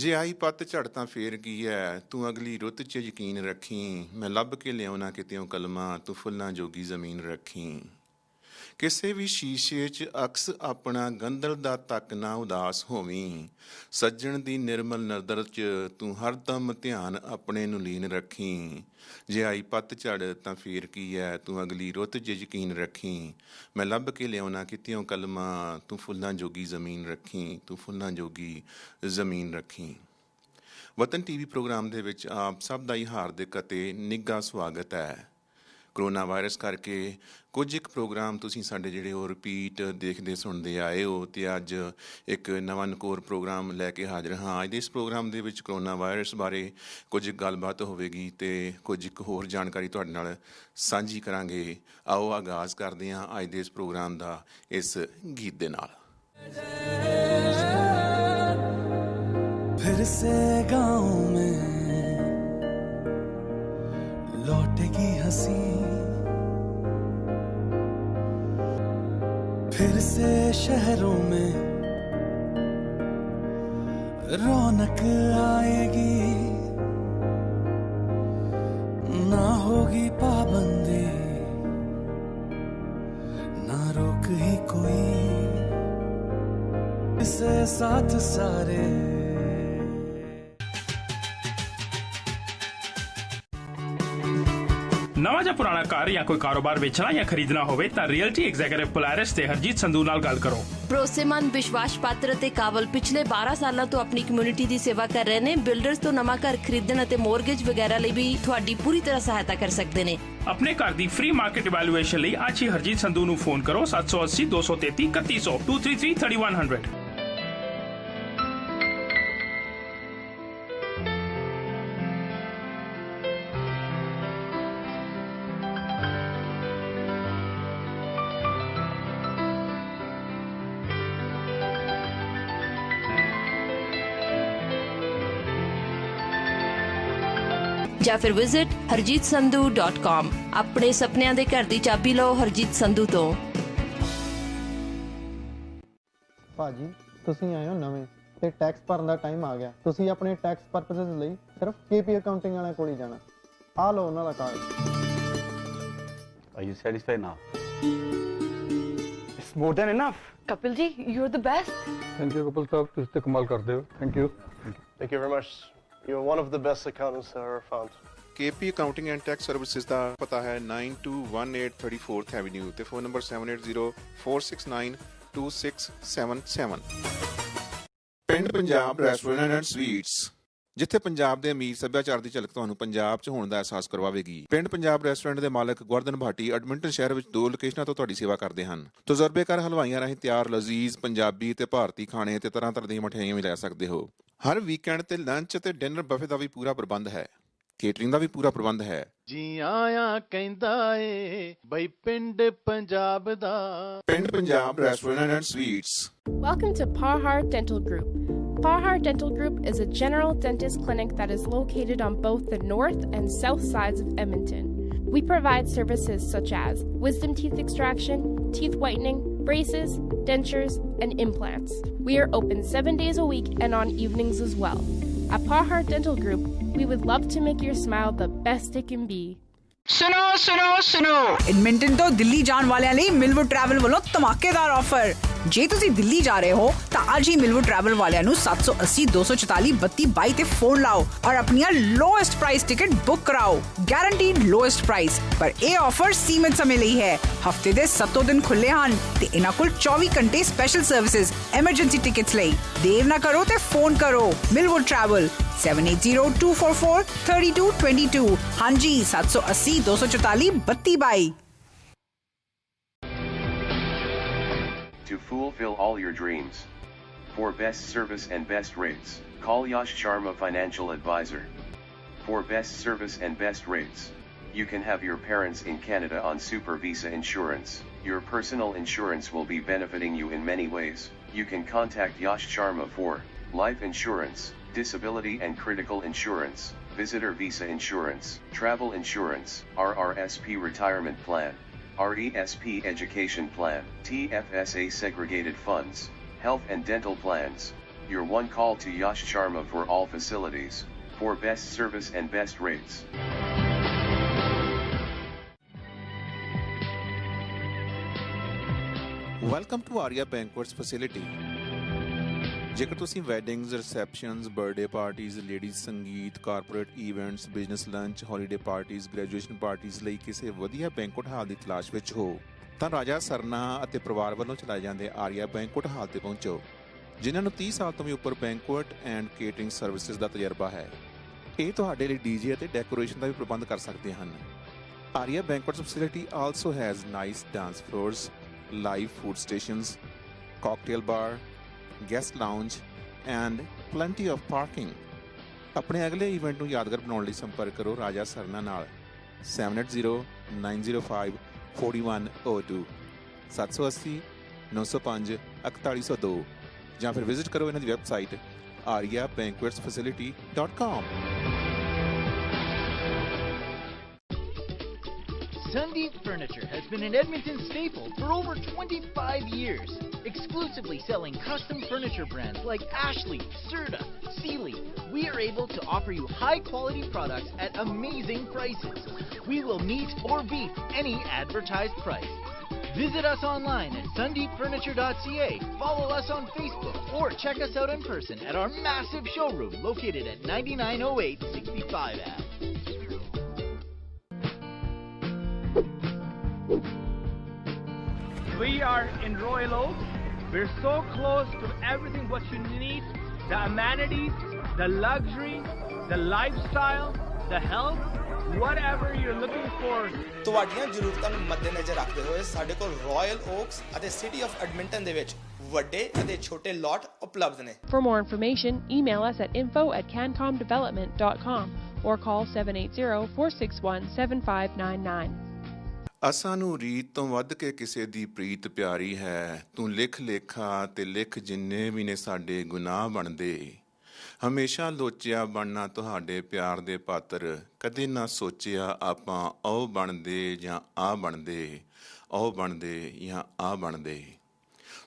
ਜੇ ਆਈ ਪੱਤ ਝੜ ਤਾਂ ਫੇਰ ਕੀ ਐ, ਤੂੰ ਅਗਲੀ ਰੁੱਤ 'ਚ ਯਕੀਨ ਰੱਖੀ। ਮੈਂ ਲੱਭ ਕੇ ਲਿਆਉਣਾ ਕਿਤਿਓਂ ਕਲਮਾਂ, ਤੂੰ ਫੁੱਲਾਂ ਜੋਗੀ ਜ਼ਮੀਨ ਰੱਖੀ। ਕਿਸੇ ਵੀ ਸ਼ੀਸ਼ੇ 'ਚ ਅਕਸ ਆਪਣਾ ਗੰਦਲ ਦਾ ਤੱਕ ਨਾ ਉਦਾਸ ਹੋਵੀਂ। ਸੱਜਣ ਦੀ ਨਿਰਮਲ ਨਜ਼ਰ 'ਚ ਤੂੰ ਹਰਦਮ ਧਿਆਨ ਆਪਣੇ ਨੂੰ ਲੀਨ ਰੱਖੀ। ਜੇ ਆਈ ਪੱਤ ਝੜ ਤਾਂ ਫੇਰ ਕੀ ਐ, ਤੂੰ ਅਗਲੀ ਰੁੱਤ 'ਚ ਯਕੀਨ ਰੱਖੀ। ਮੈਂ ਲੱਭ ਕੇ ਲਿਆਉਣਾ ਕਿਤਿਓਂ ਕਲਮਾਂ, ਤੂੰ ਫੁੱਲਾਂ ਜੋਗੀ ਜ਼ਮੀਨ ਰੱਖੀ, ਤੂੰ ਫੁੱਲਾਂ ਜੋਗੀ ਜ਼ਮੀਨ ਰੱਖੀ। ਵਤਨ ਟੀਵੀ ਪ੍ਰੋਗਰਾਮ ਦੇ ਵਿੱਚ ਆਪ ਸਭ ਦਾ ਹੀ ਹਾਰਦਿਕ ਅਤੇ ਨਿੱਘਾ ਸਵਾਗਤ ਹੈ। ਕਰੋਨਾ ਵਾਇਰਸ ਕਰਕੇ ਕੁਝ ਇੱਕ ਪ੍ਰੋਗਰਾਮ ਤੁਸੀਂ ਸਾਡੇ ਜਿਹੜੇ ਉਹ ਰਿਪੀਟ ਦੇਖਦੇ ਸੁਣਦੇ ਆਏ ਹੋ, ਅਤੇ ਅੱਜ ਇੱਕ ਨਵਾਂ ਨਕੋਰ ਪ੍ਰੋਗਰਾਮ ਲੈ ਕੇ ਹਾਜ਼ਰ ਹਾਂ। ਅੱਜ ਦੇ ਇਸ ਪ੍ਰੋਗਰਾਮ ਦੇ ਵਿੱਚ ਕਰੋਨਾ ਵਾਇਰਸ ਬਾਰੇ ਕੁਝ ਗੱਲਬਾਤ ਹੋਵੇਗੀ ਅਤੇ ਕੁਝ ਇੱਕ ਹੋਰ ਜਾਣਕਾਰੀ ਤੁਹਾਡੇ ਨਾਲ ਸਾਂਝੀ ਕਰਾਂਗੇ। ਆਓ ਆਗਾਜ਼ ਕਰਦੇ ਹਾਂ ਅੱਜ ਦੇ ਇਸ ਪ੍ਰੋਗਰਾਮ ਦਾ ਇਸ ਗੀਤ ਦੇ ਨਾਲ। फिर से गाँव में लौटेगी हंसी, फिर से शहरों में रौनक आएगी, ना होगी पाबंदी ना रोक ही कोई, इसे साथ सारे नवा ਜਾਂ ਪੁਰਾਣਾ ਘਰ ਜਾਂ ਕੋਈ ਕਾਰੋਬਾਰ ਵੇਚਣਾ ਜਾਂ ਖਰੀਦਣਾ ਹੋਵੇ ਤਾਂ ਰੀਅਲਟੀ ਐਗਜ਼ੀਕਿਊਟਿਵ ਪੋਲਾਰਿਸ ਤੇ ਹਰਜੀਤ ਸੰਧੂ ਨਾਲ ਗੱਲ ਕਰੋ। ਭਰੋਸੇਮੰਦ, ਵਿਸ਼ਵਾਸ ਪਾਤਰ ਅਤੇ ਕਾਬਲ ਪਿਛਲੇ 12 ਸਾਲਾਂ ਤੋਂ ਆਪਣੀ ਕਮਿਊਨਿਟੀ ਦੀ ਸੇਵਾ ਕਰ ਰਹੇ ਨੇ। ਬਿਲਡਰਸ ਤੋਂ ਨਵਾਂ ਘਰ ਖਰੀਦਣ ਅਤੇ ਮੋਰਗੇਜ ਵਗੈਰਾ ਲਈ ਵੀ ਤੁਹਾਡੀ ਪੂਰੀ ਤਰ੍ਹਾਂ ਸਹਾਇਤਾ ਕਰ ਸਕਦੇ ਨੇ। ਆਪਣੇ ਘਰ ਦੀ ਫ੍ਰੀ ਮਾਰਕੀਟ ਇਵੈਲੂਏਸ਼ਨ ਲਈ ਅੱਜ ਹੀ ਹਰਜੀਤ ਸੰਧੂ ਨੂੰ ਫੋਨ ਕਰੋ 780 233 3100 233 3100। ਜਾਂ ਫਿਰ ਵਿਜ਼ਿਟ harjeetsandhu.com। ਆਪਣੇ ਸੁਪਨਿਆਂ ਦੇ ਘਰ ਦੀ ਚਾਬੀ ਲਓ ਹਰਜੀਤ ਸੰਧੂ ਤੋਂ। ਭਾਜੀ ਤੁਸੀਂ ਆਏ ਹੋ ਨਵੇਂ ਤੇ ਟੈਕਸ ਭਰਨ ਦਾ ਟਾਈਮ ਆ ਗਿਆ। ਤੁਸੀਂ ਆਪਣੇ ਟੈਕਸ ਪਰਪਸਸ ਲਈ ਸਿਰਫ KP ਅਕਾਊਂਟਿੰਗ ਵਾਲਿਆਂ ਕੋਲ ਹੀ ਜਾਣਾ। ਆ ਲਓ ਉਹਨਾਂ ਦਾ card. Are you satisfied now? It's more than enough. Kapil ji, you're the best. Thank you, Kapil sahab. ਤੁਸੀਂ ਤੇ ਕਮਾਲ ਕਰਦੇ ਹੋ। Thank you. Thank you very much. You're one of the best accountants I ever found. KP accounting and tax services ਦਾ ਪਤਾ ਹੈ 9218 34th avenue ਤੇ phone number 7804692677। ਪਿੰਡ ਪੰਜਾਬ ਰੈਸਟੋਰੈਂਟ ਐਂਡ ਸਵੀਟਸ, ਜਿੱਥੇ ਪੰਜਾਬ ਦੇ ਅਮੀਰ ਸੱਭਿਆਚਾਰ ਦੀ ਝਲਕ ਤੁਹਾਨੂੰ ਪੰਜਾਬ 'ਚ ਹੋਣ ਦਾ ਅਹਿਸਾਸ ਕਰਵਾਵੇਗੀ। ਪਿੰਡ ਪੰਜਾਬ ਰੈਸਟੋਰੈਂਟ ਦੇ ਮਾਲਕ ਗੁਰਦਨ ਭਾਟੀ ਐਡਮਿੰਟਨ ਸ਼ਹਿਰ ਵਿੱਚ 2 ਲੋਕੇਸ਼ਨਾਂ ਤੋਂ ਤੁਹਾਡੀ ਸੇਵਾ ਕਰਦੇ ਹਨ। ਤਜਰਬੇਕਾਰ ਹਲਵਾਈਆਂ ਰਾਹੀਂ ਤਿਆਰ ਲਜ਼ੀਜ਼ ਪੰਜਾਬੀ ਤੇ ਭਾਰਤੀ ਖਾਣੇ ਤੇ ਤਰ੍ਹਾਂ ਤਰ੍ਹਾਂ ਦੀਆਂ ਮਠਿਆਈਆਂ ਵੀ ਲੈ ਸਕਦੇ ਹੋ। ਹਰ ਵੀਕਐਂਡ ਤੇ ਲੰਚ ਤੇ ਡਿਨਰ ਬਫੇ ਦਾ ਵੀ ਪੂਰਾ ਪ੍ਰਬੰਧ ਹੈ। ਕੇਟਰਿੰਗ ਦਾ ਵੀ ਪੂਰਾ ਪ੍ਰਬੰਧ ਹੈ। ਜੀ ਆਇਆਂ ਕਹਿੰਦਾ ਏ ਬਈ ਪਿੰਡ ਪੰਜਾਬ ਦਾ। Pind Punjab restaurant and sweets. Welcome to Parhar Dental Group. Parhar Dental Group is a general dentist clinic that is located on both the north and south sides of Edmonton. We provide services such as wisdom teeth extraction, teeth whitening, braces, dentures, and implants. We are open 7 days a week and on evenings as well. At Parhar Dental Group, we would love to make your smile the best it can be. सुनो सुनो सुनो Edmonton तो दिल्ली जाने वाले लिए मिलवुड travel वालों धमाकेदार offer. जे तुसी दिल्ली जा रहे हो तो आज ही मिलवुड ट्रैवल वाले 780 244 32 22 ते फोन लाओ और अपनी लोएस्ट प्राइस टिकट बुक कराओ। गारंटीड लोएस्ट प्राइस पर ये ऑफर सीमित समय ਲਈ है। हफ्ते दे 7 दिन खुले ਹਨ ਤੇ ਇਹਨਾਂ ਕੋਲ 24 ਘੰਟੇ ਸਪੈਸ਼ਲ ਸਰਵਿਸਿਜ਼ ਐਮਰਜੈਂਸੀ ਟਿਕਟਸ ਲਈ। ਦੇਰ ਨਾ ਕਰੋ ਤੇ ਫੋਨ ਕਰੋ। ਮਿਲਵੁਡ ਟਰੈਵਲ 7802443222। ਹਾਂਜੀ 780 244 32 22। To fulfill all your dreams. For best service and best rates, call Yash Sharma Financial Advisor. For best service and best rates, you can have your parents in Canada on Super Visa insurance. Your personal insurance will be benefiting you in many ways. You can contact Yash Sharma for life insurance, disability and critical insurance, visitor visa insurance, travel insurance, RRSP retirement plan, RESP education plan, TFSA segregated funds, health and dental plans, Your one call to Yash Sharma for all facilities, for best service and best rates. Welcome to Arya banquets facility. ਜੇਕਰ ਤੁਸੀਂ weddings, receptions, birthday parties, ladies sangeet, corporate events, business lunch, holiday parties, graduation parties ਲਈ ਕਿਸੇ ਵਧੀਆ ਬੈਂਕੁਐਟ ਹਾਲ ਦੀ ਤਲਾਸ਼ ਵਿੱਚ ਹੋ ਤਾਂ ਰਾਜਾ ਸਰਨਾ ਅਤੇ ਪਰਿਵਾਰ ਵੱਲੋਂ ਚਲਾਏ ਜਾਂਦੇ ਆਰੀਆ ਬੈਂਕੁਐਟ ਹਾਲ ਤੇ ਪਹੁੰਚੋ, ਜਿਨ੍ਹਾਂ ਨੂੰ 30 ਸਾਲ ਤੋਂ ਵੀ ਉੱਪਰ ਬੈਂਕੁਐਟ ਐਂਡ ਕੇਟਰਿੰਗ ਸਰਵਿਸਿਜ਼ ਦਾ ਤਜਰਬਾ ਹੈ। ਇਹ ਤੁਹਾਡੇ ਲਈ ਡੀਜੇ ਅਤੇ ਡੈਕੋਰੇਸ਼ਨ ਦਾ ਵੀ ਪ੍ਰਬੰਧ ਕਰ ਸਕਦੇ ਹਨ। Arya banquets facility also has nice dance floors, live food stations, cocktail bar, guest lounge and plenty of parking। ਆਪਣੇ ਅਗਲੇ ਇਵੈਂਟ ਨੂੰ ਯਾਦਗਾਰ ਬਣਾਉਣ ਲਈ ਸੰਪਰਕ ਕਰੋ ਰਾਜਾ ਸਰਨਾ ਨਾਲ 7809054102 780 905 4102 ਜਾਂ ਫਿਰ ਵਿਜ਼ਿਟ ਕਰੋ ਇਹਨਾਂ ਦੀ website ariabanquetsfacility.com। Sundeep Furniture has been an Edmonton staple for over 25 years, exclusively selling custom furniture brands like Ashley, Serta, Sealy. We are able to offer you high-quality products at amazing prices. We will meet or beat any advertised price. Visit us online at sundeepfurniture.ca, follow us on Facebook, or check us out in person at our massive showroom located at 9908 65 Ave. We are in Royal Oak. We're so close to everything what you need, the amenities, the luxury, the lifestyle, the health, whatever you're looking for. ਤੁਹਾਡੀਆਂ ਜ਼ਰੂਰਤਾਂ ਨੂੰ ਮੱਦੇਨਜ਼ਰ ਰੱਖਦੇ ਹੋਏ ਸਾਡੇ ਕੋਲ royal oaks ਅਤੇ city of Edmonton ਦੇ ਵਿੱਚ ਵੱਡੇ ਅਤੇ ਛੋਟੇ ਲਾਟ ਉਪਲਬਧ ਨੇ। For more information, email us at info@cancomdevelopment.com or call 780-461-7599. ਅਸਾਂ ਨੂੰ ਰੀਤ ਤੋਂ ਵੱਧ ਕੇ ਕਿਸੇ ਦੀ ਪ੍ਰੀਤ ਪਿਆਰੀ ਹੈ, ਤੂੰ ਲਿਖ ਲੇਖਾ ਤੇ ਲਿਖ ਜਿੰਨੇ ਵੀ ਨੇ ਸਾਡੇ ਗੁਨਾਹ ਬਣਦੇ, ਹਮੇਸ਼ਾ ਲੋਚਿਆ ਬਣਨਾ ਤੁਹਾਡੇ ਪਿਆਰ ਦੇ ਪਾਤਰ, ਕਦੇ ਨਾ ਸੋਚਿਆ ਆਪਾਂ ਉਹ ਬਣਦੇ ਜਾਂ ਆ ਬਣਦੇ, ਉਹ ਬਣਦੇ ਜਾਂ ਆ ਬਣਦੇ।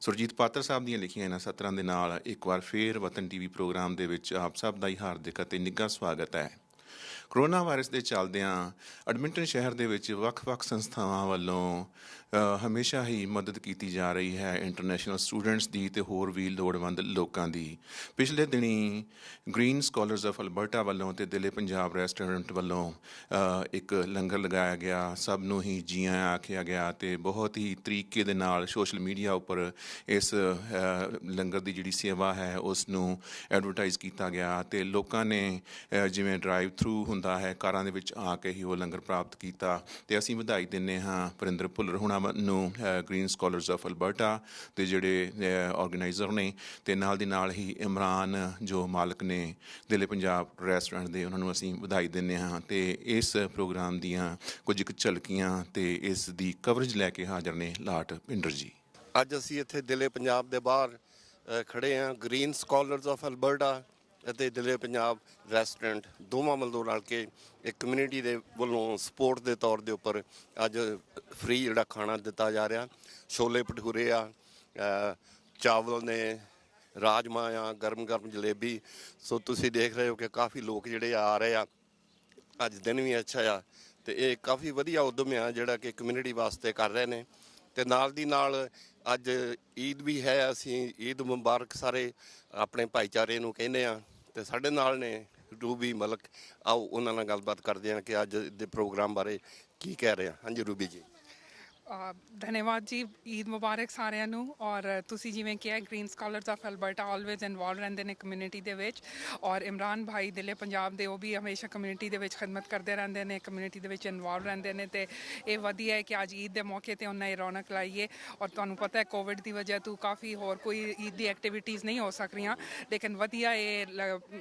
ਸੁਰਜੀਤ ਪਾਤਰ ਸਾਹਿਬ ਦੀਆਂ ਲਿਖੀਆਂ ਇਹਨਾਂ ਸਤਰਾਂ ਦੇ ਨਾਲ ਇੱਕ ਵਾਰ ਫੇਰ ਵਤਨ ਟੀਵੀ ਪ੍ਰੋਗਰਾਮ ਦੇ ਵਿੱਚ ਆਪ ਸਭ ਦਾ ਹੀ ਹਾਰਦਿਕ ਅਤੇ ਨਿੱਘਾ ਸਵਾਗਤ ਹੈ। ਕਰੋਨਾ ਵਾਇਰਸ ਦੇ ਚੱਲਦਿਆਂ ਐਡਮਿੰਟਨ ਸ਼ਹਿਰ ਦੇ ਵਿੱਚ ਵੱਖ-ਵੱਖ ਸੰਸਥਾਵਾਂ ਵੱਲੋਂ ਹਮੇਸ਼ਾ ਹੀ ਮਦਦ ਕੀਤੀ ਜਾ ਰਹੀ ਹੈ ਇੰਟਰਨੈਸ਼ਨਲ ਸਟੂਡੈਂਟਸ ਦੀ ਤੇ ਹੋਰ ਵੀ ਲੋੜਵੰਦ ਲੋਕਾਂ ਦੀ। ਪਿਛਲੇ ਦਿਨੀ ਗ੍ਰੀਨ ਸਕਾਲਰਸ ਆਫ ਅਲਬਰਟਾ ਵੱਲੋਂ ਤੇ ਦਿਲੇ ਪੰਜਾਬ ਰੈਸਟੋਰੈਂਟ ਵੱਲੋਂ ਇੱਕ ਲੰਗਰ ਲਗਾਇਆ ਗਿਆ, ਸਭ ਨੂੰ ਹੀ ਜੀ ਆਇਆਂ ਆਖਿਆ ਗਿਆ ਤੇ ਬਹੁਤ ਹੀ ਤਰੀਕੇ ਦੇ ਨਾਲ ਸੋਸ਼ਲ ਮੀਡੀਆ ਉੱਪਰ ਇਸ ਲੰਗਰ ਦੀ ਜਿਹੜੀ ਸੇਵਾ ਹੈ ਉਸ ਨੂੰ ਐਡਵਰਟਾਈਜ਼ ਕੀਤਾ ਗਿਆ ਤੇ ਲੋਕਾਂ ਨੇ ਜਿਵੇਂ ਡਰਾਈਵ ਥਰੂ ਹੁੰਦਾ ਹੈ ਕਾਰਾਂ ਦੇ ਵਿੱਚ ਆ ਕੇ ਹੀ ਉਹ ਲੰਗਰ ਪ੍ਰਾਪਤ ਕੀਤਾ ਤੇ ਅਸੀਂ ਵਧਾਈ ਦਿੰਦੇ ਹਾਂ ਵਰਿੰਦਰ ਭੁੱਲਰ ਹੁਣਾਂ ਨੂੰ, ਗ੍ਰੀਨ ਸਕਾਲਰਸ ਆਫ ਅਲਬਰਟਾ ਦੇ ਜਿਹੜੇ ਆਰਗੇਨਾਈਜ਼ਰ ਨੇ, ਤੇ ਨਾਲ ਦੀ ਨਾਲ ਹੀ ਇਮਰਾਨ ਜੋ ਮਾਲਕ ਨੇ ਦਿਲੇ ਪੰਜਾਬ ਰੈਸਟੋਰੈਂਟ ਦੇ, ਉਹਨਾਂ ਨੂੰ ਅਸੀਂ ਵਧਾਈ ਦਿੰਦੇ ਹਾਂ ਤੇ ਇਸ ਪ੍ਰੋਗਰਾਮ ਦੀਆਂ ਕੁਝ ਕੁ ਝਲਕੀਆਂ ਤੇ ਇਸ ਦੀ ਕਵਰੇਜ ਲੈ ਕੇ ਹਾਜ਼ਰ ਨੇ ਲਾਟ ਪਿੰਡਰ ਜੀ। ਅੱਜ ਅਸੀਂ ਇੱਥੇ ਦਿਲੇ ਪੰਜਾਬ ਦੇ ਬਾਹਰ ਖੜੇ ਹਾਂ। ਗ੍ਰੀਨ ਸਕਾਲਰਸ ਆਫ ਅਲਬਰਟਾ ਅਤੇ ਦਿਲੇ ਪੰਜਾਬ ਰੈਸਟੋਰੈਂਟ ਦੋਵਾਂ ਵੱਲੋਂ ਰਲ ਕੇ ਇੱਕ ਕਮਿਊਨਿਟੀ ਦੇ ਵੱਲੋਂ ਸਪੋਰਟ ਦੇ ਤੌਰ ਦੇ ਉੱਪਰ ਅੱਜ ਫ੍ਰੀ ਜਿਹੜਾ ਖਾਣਾ ਦਿੱਤਾ ਜਾ ਰਿਹਾ। ਛੋਲੇ ਭਟੂਰੇ ਆ, ਚਾਵਲ ਨੇ, ਰਾਜਮਾ ਆ, ਗਰਮ ਗਰਮ ਜਲੇਬੀ। ਸੋ ਤੁਸੀਂ ਦੇਖ ਰਹੇ ਹੋ ਕਿ ਕਾਫੀ ਲੋਕ ਜਿਹੜੇ ਆ ਰਹੇ ਆ। ਅੱਜ ਦਿਨ ਵੀ ਅੱਛਾ ਆ ਤੇ ਇਹ ਕਾਫੀ ਵਧੀਆ ਉਦਮ ਆ ਜਿਹੜਾ ਕਿ ਕਮਿਊਨਿਟੀ ਵਾਸਤੇ ਕਰ ਰਹੇ ਨੇ। ਤੇ ਨਾਲ ਦੀ ਨਾਲ ਅੱਜ ਈਦ ਵੀ ਹੈ, ਅਸੀਂ ਈਦ ਮੁਬਾਰਕ ਸਾਰੇ ਆਪਣੇ ਭਾਈਚਾਰੇ ਨੂੰ ਕਹਿੰਦੇ ਹਾਂ। ਤੇ ਸਾਡੇ ਨਾਲ ਨੇ ਰੂਬੀ ਮਲਕ, ਆਓ ਉਹਨਾਂ ਨਾਲ ਗੱਲਬਾਤ ਕਰਦੇ ਹਾਂ ਕਿ ਅੱਜ ਦੇ ਪ੍ਰੋਗਰਾਮ ਬਾਰੇ ਕੀ ਕਹਿ ਰਹੇ ਆ। ਹਾਂਜੀ ਰੂਬੀ ਜੀ। ਧੰਨਵਾਦ ਜੀ, ਈਦ ਮੁਬਾਰਕ ਸਾਰਿਆਂ ਨੂੰ। ਔਰ ਤੁਸੀਂ ਜਿਵੇਂ ਕਿਹਾ green scholars of Alberta always involve ਰਹਿੰਦੇ ਨੇ ਕਮਿਊਨਿਟੀ ਦੇ ਵਿੱਚ, ਔਰ ਇਮਰਾਨ ਭਾਈ ਦਿਲੇ ਪੰਜਾਬ ਦੇ ਉਹ ਵੀ ਹਮੇਸ਼ਾ ਕਮਿਊਨਿਟੀ ਦੇ ਵਿੱਚ ਖਿਦਮਤ ਕਰਦੇ ਰਹਿੰਦੇ ਨੇ, ਕਮਿਊਨਿਟੀ ਦੇ ਵਿੱਚ ਇਨਵੋਲਵ ਰਹਿੰਦੇ ਨੇ। ਤੇ ਇਹ ਵਧੀਆ ਹੈ ਕਿ ਅੱਜ ਈਦ ਦੇ ਮੌਕੇ 'ਤੇ ਉਹਨਾਂ ਇਹ ਰੌਣਕ ਲਾਈਏ। ਔਰ ਤੁਹਾਨੂੰ ਪਤਾ ਹੈ ਕੋਵਿਡ ਦੀ ਵਜ੍ਹਾ ਤੋਂ ਕਾਫੀ ਹੋਰ ਕੋਈ ਈਦ ਦੀ ਐਕਟੀਵਿਟੀਜ਼ ਨਹੀਂ ਹੋ ਸਕ ਰਹੀਆਂ, ਲੇਕਿਨ ਵਧੀਆ ਇਹ